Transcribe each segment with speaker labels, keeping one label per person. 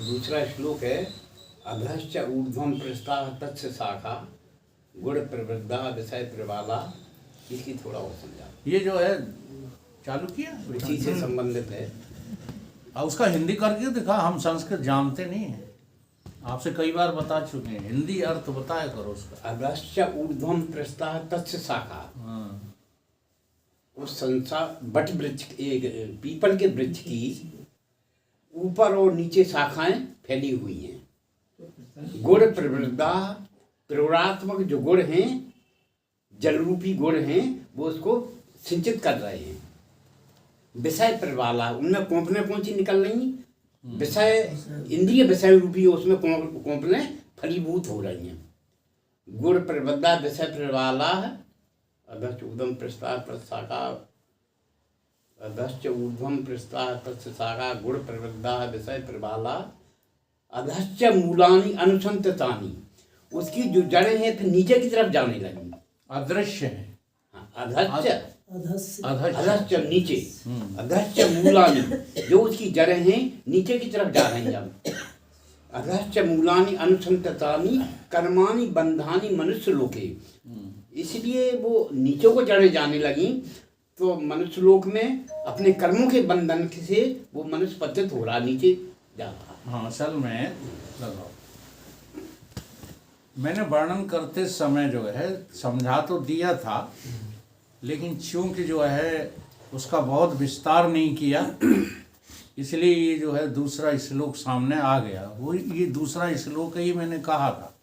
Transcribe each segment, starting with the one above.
Speaker 1: दूसरा श्लोक है अधश्च ऊर्ध्वं प्रस्ताः तच्च शाखा गुण प्रवृद्धा विषय प्रवाला। इसकी थोड़ा और समझा।
Speaker 2: ये जो है चालू किया
Speaker 1: उसी से संबंधित है।
Speaker 2: उसका हिंदी करके दिखा। हम संस्कृत जानते नहीं हैं, आपसे कई बार बता चुके हैं। हिंदी अर्थ बताया करो उसका।
Speaker 1: अधश्च ऊर्ध्वं प्रस्ताः तच्च शाखा।
Speaker 2: हाँ,
Speaker 1: उस संसार बट वृक्ष एक पीपल के वृक्ष की ऊपर और नीचे शाखाएं फैली हुई हैं। गुण प्रवृद्धा, प्रवरात्मक जो गुण हैं, जल रूपी गुण हैं, वो उसको सिंचित कर रहे हैं। विषय प्रवाला, उनमें कोंपने कौन सी निकल रही? विषय, इंद्रिय विषय रूपी उसमें कोंपने फलीभूत हो रही हैं। गुण प्रवृद्धा विषय प्रवाला। अधश्च ऊर्ध्वं प्रस्ताः तच्च शाखा, अधश्च ऊर्ध्वं प्रस्ताः तच्च शाखा गुण प्रवृद्धा विषय प्रवाला। अधश्च मूलानि अनुसंततानि, उसकी जो जड़ें हैं फिर नीचे की तरफ जाने लगी।
Speaker 2: अदृश्य है।
Speaker 1: अधश्च नीचे, अधश्च मूलानि, जो उसकी जड़ें हैं नीचे की तरफ जा रही हैं। अब अधश्च मूलानि अनुसंततानि कर्माणि बंधानि मनुष्य लोके, इसलिए वो नीचे को जड़ें जाने लगी। तो मनुष्य लोक में अपने कर्मों के बंधन से वो मनुष्य पतित हो रहा, नीचे जा रहा।
Speaker 2: हाँ, असल में लगाओ, मैंने वर्णन करते समय जो है समझा तो दिया था, लेकिन चूंकि जो है उसका बहुत विस्तार नहीं किया, इसलिए ये जो है दूसरा श्लोक सामने आ गया। वो ये दूसरा श्लोक ही मैंने कहा था।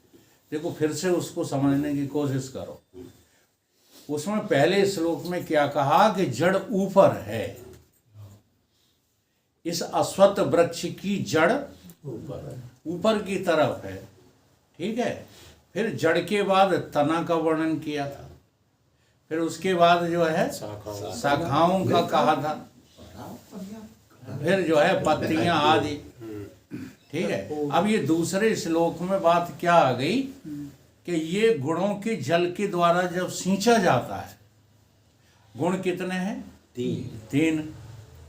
Speaker 2: देखो फिर से उसको समझने की कोशिश करो। उसमें पहले श्लोक में क्या कहा कि जड़ ऊपर है, इस अश्वत्थ वृक्ष की जड़ ऊपर की तरफ है, ठीक है। फिर जड़ के बाद तना का वर्णन किया था, फिर उसके बाद जो है शाखाओं का कहा था, फिर जो है पत्तियां आदि, ठीक है। अब ये दूसरे श्लोक में बात क्या आ गई कि ये गुणों के जल के द्वारा जब सींचा जाता है, गुण कितने हैं? तीन,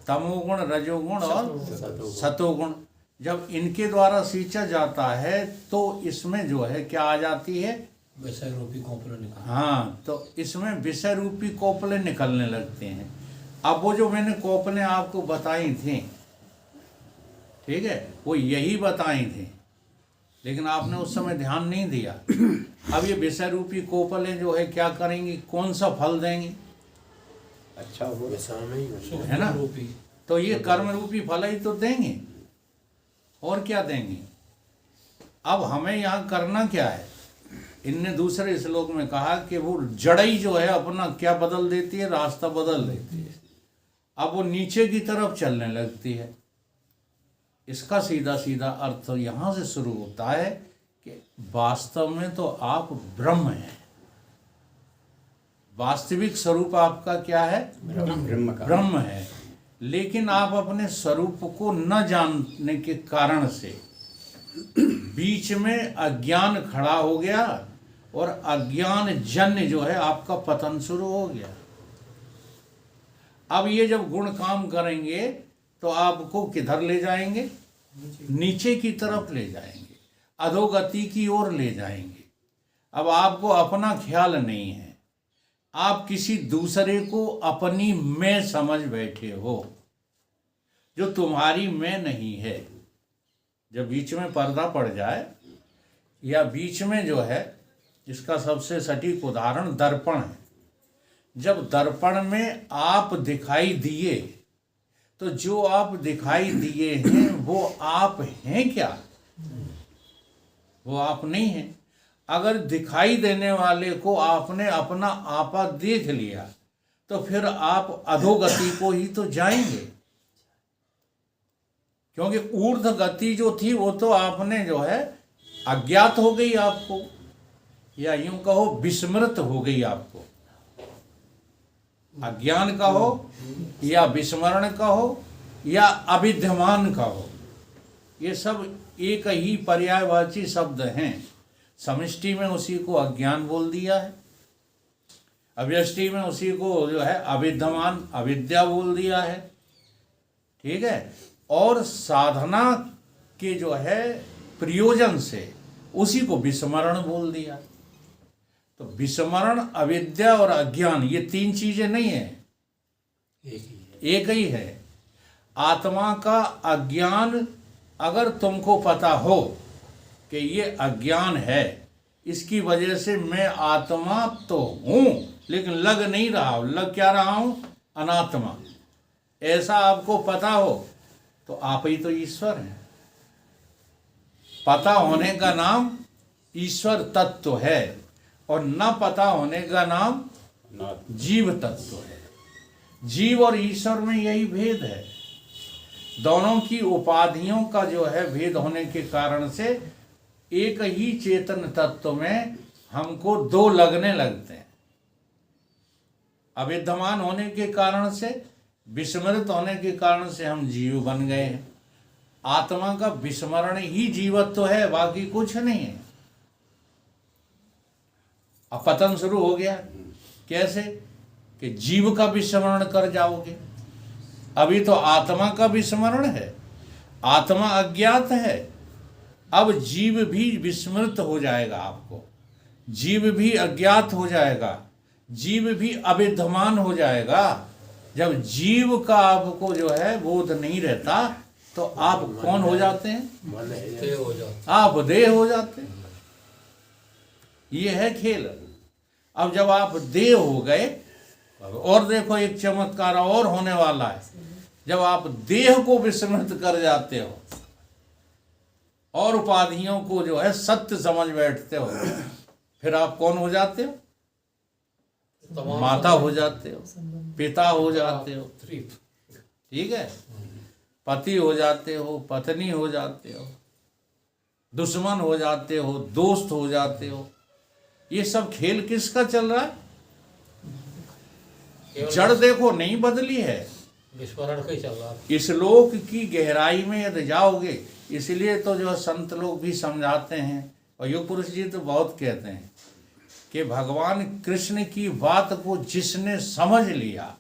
Speaker 2: तमोगुण, रजोगुण और सतोगुण। जब इनके द्वारा सींचा जाता है तो इसमें जो है क्या आ जाती है?
Speaker 3: विषय रूपी कोपले निकल।
Speaker 2: हाँ, तो इसमें विषय रूपी कोपले निकलने लगते हैं। अब वो जो मैंने कोपले आपको बताई थी, ठीक है, वो यही बताई थी, लेकिन आपने उस समय ध्यान नहीं दिया। अब ये विषय रूपी कोपले जो है क्या करेंगी? कौन सा फल देंगी?
Speaker 1: अच्छा, वो
Speaker 2: है ना? तो ये कर्म रूपी फल ही तो देंगे, और क्या देंगे? अब हमें यहाँ करना क्या है? इनने दूसरे श्लोक में कहा कि वो जड़ई जो है अपना क्या बदल देती है? रास्ता बदल देती है। अब वो नीचे की तरफ चलने लगती है। इसका सीधा सीधा अर्थ यहाँ से शुरू होता है कि वास्तव में तो आप ब्रह्म हैं। वास्तविक स्वरूप आपका क्या है? ब्रह्म है। लेकिन आप अपने स्वरूप को न जानने के कारण से बीच में अज्ञान खड़ा हो गया, और अज्ञान जन्य जो है आपका पतन शुरू हो गया। अब ये जब गुण काम करेंगे तो आपको किधर ले जाएंगे? नीचे की तरफ ले जाएंगे, अधोगति की ओर ले जाएंगे। अब आपको अपना ख्याल नहीं है, आप किसी दूसरे को अपनी मैं समझ बैठे हो, जो तुम्हारी मैं नहीं है। जब बीच में पर्दा पड़ जाए, या बीच में जो है, इसका सबसे सटीक उदाहरण दर्पण है। जब दर्पण में आप दिखाई दिए, तो जो आप दिखाई दिए हैं वो आप हैं क्या? वो आप नहीं हैं। अगर दिखाई देने वाले को आपने अपना आपा देख लिया, तो फिर आप अधोगति को ही तो जाएंगे, क्योंकि ऊर्ध गति जो थी वो तो आपने जो है अज्ञात हो गई आपको, या यूं कहो विस्मृत हो गई आपको। अज्ञान का हो, या विस्मरण का हो, या अविद्यमान का हो, ये सब एक ही पर्यायवाची शब्द हैं। समष्टि में उसी को अज्ञान बोल दिया है, अव्यष्टि में उसी को जो है अविद्यमान, अविद्या बोल दिया है, ठीक है। और साधना के जो है प्रयोजन से उसी को विस्मरण बोल दिया। तो विस्मरण, अविद्या और अज्ञान ये तीन चीजें नहीं है, एक ही है। आत्मा का अज्ञान अगर तुमको पता हो कि ये अज्ञान है, इसकी वजह से मैं आत्मा तो हूं लेकिन लग नहीं रहा हूं, लग क्या रहा हूं, अनात्मा, ऐसा आपको पता हो तो आप ही तो ईश्वर हैं। पता होने का नाम ईश्वर तत्व है और न पता होने का नाम जीव तत्व है। जीव और ईश्वर में यही भेद है। दोनों की उपाधियों का जो है भेद होने के कारण से एक ही चेतन तत्व में हमको दो लगने लगते हैं। अविद्यमान होने के कारण से, विस्मृत होने के कारण से हम जीव बन गए हैं। आत्मा का विस्मरण ही जीवत्व है, बाकी कुछ नहीं है। अब पतन शुरू हो गया। कैसे कि जीव का विस्मरण कर जाओगे, अभी तो आत्मा का विस्मरण है, आत्मा अज्ञात है। अब जीव भी विस्मृत हो जाएगा, आपको जीव भी अज्ञात हो जाएगा, जीव भी अविद्यमान हो जाएगा। जब जीव का आपको जो है बोध नहीं रहता तो आप कौन हो जाते हैं, आप देह हो जाते हैं। ये है खेल। अब जब आप देह हो गए, और देखो एक चमत्कार और होने वाला है। जब आप देह को विस्मृत कर जाते हो और उपाधियों को जो है सत्य समझ बैठते हो, फिर आप कौन हो जाते हो, माता हो जाते हो, पिता हो जाते हो, ठीक है, पति हो जाते हो, पत्नी हो जाते हो, दुश्मन हो जाते हो, दोस्त हो जाते हो। ये सब खेल किसका चल रहा है? जड़ देखो नहीं बदली है,
Speaker 3: विस्मरण का ही चल रहा है।
Speaker 2: इस लोक की गहराई में यदि जाओगे, इसलिए तो जो संत लोग भी समझाते हैं और योग पुरुष जी तो बहुत कहते हैं कि भगवान कृष्ण की बात को जिसने समझ लिया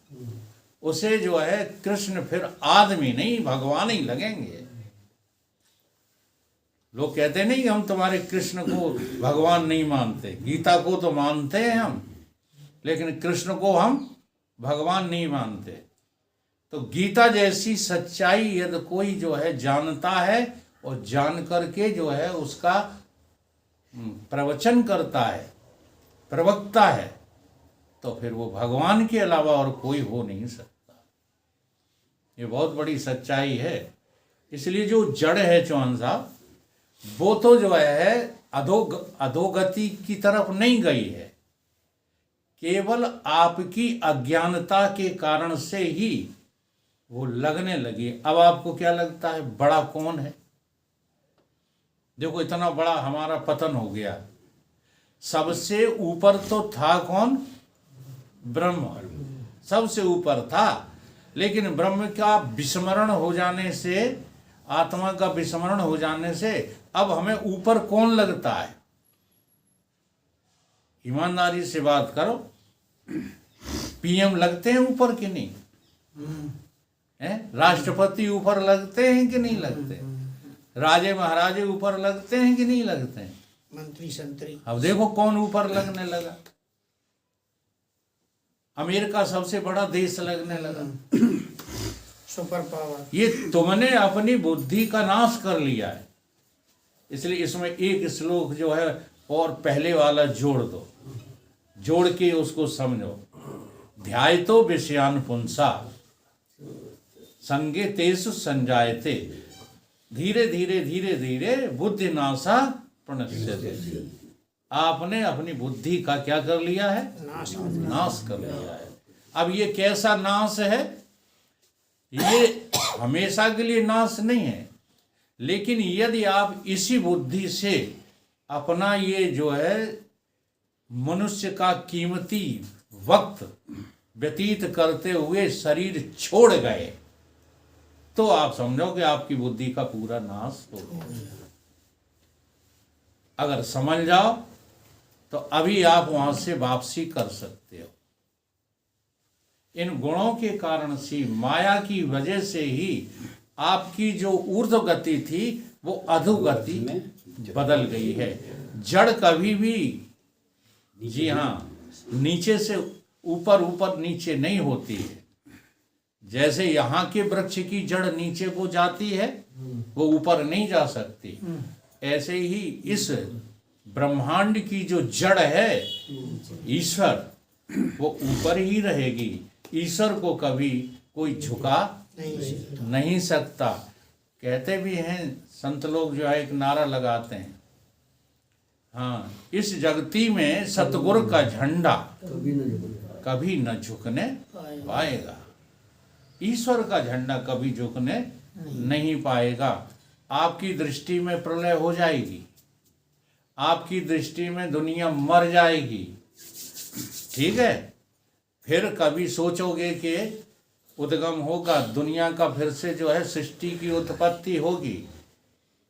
Speaker 2: उसे जो है कृष्ण फिर आदमी नहीं भगवान ही लगेंगे। लोग कहते नहीं कि हम तुम्हारे कृष्ण को भगवान नहीं मानते, गीता को तो मानते हैं हम, लेकिन कृष्ण को हम भगवान नहीं मानते। तो गीता जैसी सच्चाई यदि कोई जो है जानता है और जान करके जो है उसका प्रवचन करता है, प्रवक्ता है, तो फिर वो भगवान के अलावा और कोई हो नहीं सकता। ये बहुत बड़ी सच्चाई है। इसलिए जो जड़ है चौहान साहब, वो तो जो है अधोगति की तरफ नहीं गई है, केवल आपकी अज्ञानता के कारण से ही वो लगने लगी। अब आपको क्या लगता है बड़ा कौन है? देखो इतना बड़ा हमारा पतन हो गया, सबसे ऊपर तो था कौन? ब्रह्म, सबसे ऊपर था। लेकिन ब्रह्म का विस्मरण हो जाने से, आत्मा का विस्मरण हो जाने से अब हमें ऊपर कौन लगता है? ईमानदारी से बात करो, पीएम लगते हैं ऊपर कि नहीं? राष्ट्रपति ऊपर लगते हैं कि नहीं लगते? राजे महाराजे ऊपर लगते हैं कि नहीं लगते हैं?
Speaker 4: मंत्री संतरी।
Speaker 2: अब देखो कौन ऊपर लगने लगा। अमेरिका सबसे बड़ा देश लगने लगा।
Speaker 4: Super power.
Speaker 2: ये तुमने अपनी बुद्धि का नाश कर लिया है। इसलिए इसमें एक श्लोक जो है और पहले वाला जोड़ दो, जोड़ के उसको समझो। ध्यायतो विषयान पुंसा संगे तेसु संजायते धीरे धीरे धीरे धीरे बुद्धि नाशा प्रणश्यते। आपने अपनी बुद्धि का क्या कर लिया है? नाश कर लिया है। अब ये कैसा नाश है? ये हमेशा के लिए नाश नहीं है, लेकिन यदि आप इसी बुद्धि से अपना ये जो है मनुष्य का कीमती वक्त व्यतीत करते हुए शरीर छोड़ गए, तो आप समझो कि आपकी बुद्धि का पूरा नाश हो गया। अगर समझ जाओ तो अभी आप वहां से वापसी कर सकते हो। इन गुणों के कारण से, माया की वजह से ही आपकी जो ऊर्ध्व गति थी वो अधोगति
Speaker 1: में
Speaker 2: बदल गई है। जड़ कभी भी, जी हाँ, नीचे से ऊपर, ऊपर नीचे नहीं होती है। जैसे यहाँ के वृक्ष की जड़ नीचे को जाती है, वो ऊपर नहीं जा सकती, ऐसे ही इस ब्रह्मांड की जो जड़ है ईश्वर, वो ऊपर ही रहेगी। ईश्वर को कभी कोई झुका नहीं सकता। कहते भी हैं संत लोग, जो है एक नारा लगाते हैं, हाँ, इस जगती में सतगुरु का झंडा कभी न झुकने पाएगा। ईश्वर का झंडा कभी झुकने नहीं पाएगा। आपकी दृष्टि में प्रलय हो जाएगी, आपकी दृष्टि में दुनिया मर जाएगी, ठीक है। फिर कभी सोचोगे कि उद्गम होगा, दुनिया का फिर से जो है सृष्टि की उत्पत्ति होगी।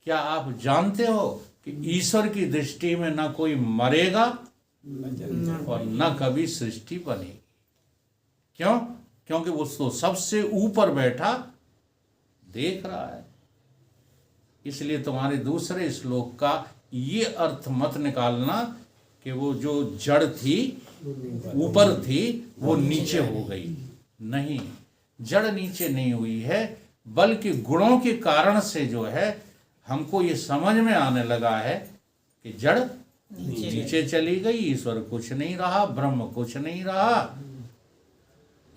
Speaker 2: क्या आप जानते हो कि ईश्वर की दृष्टि में ना कोई मरेगा और ना कभी सृष्टि बनेगी? क्यों? क्योंकि वो तो सबसे ऊपर बैठा देख रहा है। इसलिए तुम्हारे दूसरे श्लोक का ये अर्थ मत निकालना कि वो जो जड़ थी ऊपर थी वो नीचे हो गई। नहीं, जड़ नीचे नहीं हुई है, बल्कि गुणों के कारण से जो है हमको ये समझ में आने लगा है कि जड़ नीचे चली गई, ईश्वर कुछ नहीं रहा, ब्रह्म कुछ नहीं रहा,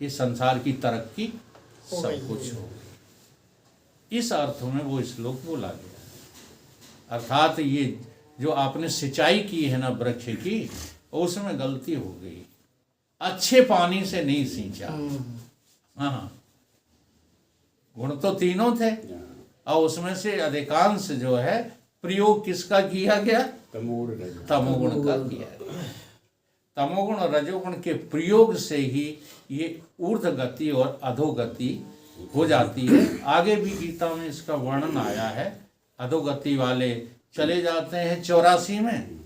Speaker 2: इस संसार की तरक्की सब कुछ हो गई। इस अर्थ में वो श्लोक बोला गया। अर्थात ये जो आपने सिंचाई की है ना वृक्ष की, उसमें गलती हो गई, अच्छे पानी से नहीं सींचा। हाँ, गुण तो तीनों थे और उसमें से अधिकांश जो है प्रयोग किसका किया गया? तमोगुण का किया गया। तमोगुण और रजोगुण के प्रयोग से ही ये ऊर्ध्व गति और अधोगति हो जाती है। आगे भी गीता में इसका वर्णन आया है। अधोगति वाले चले जाते हैं 84 में,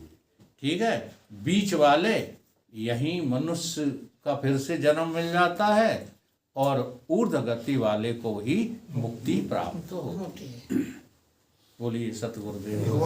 Speaker 2: ठीक है। बीच वाले यहीं मनुष्य का फिर से जन्म मिल जाता है और ऊर्ध्व गति वाले को ही मुक्ति प्राप्त हो। बोलिए सतगुरुदेव।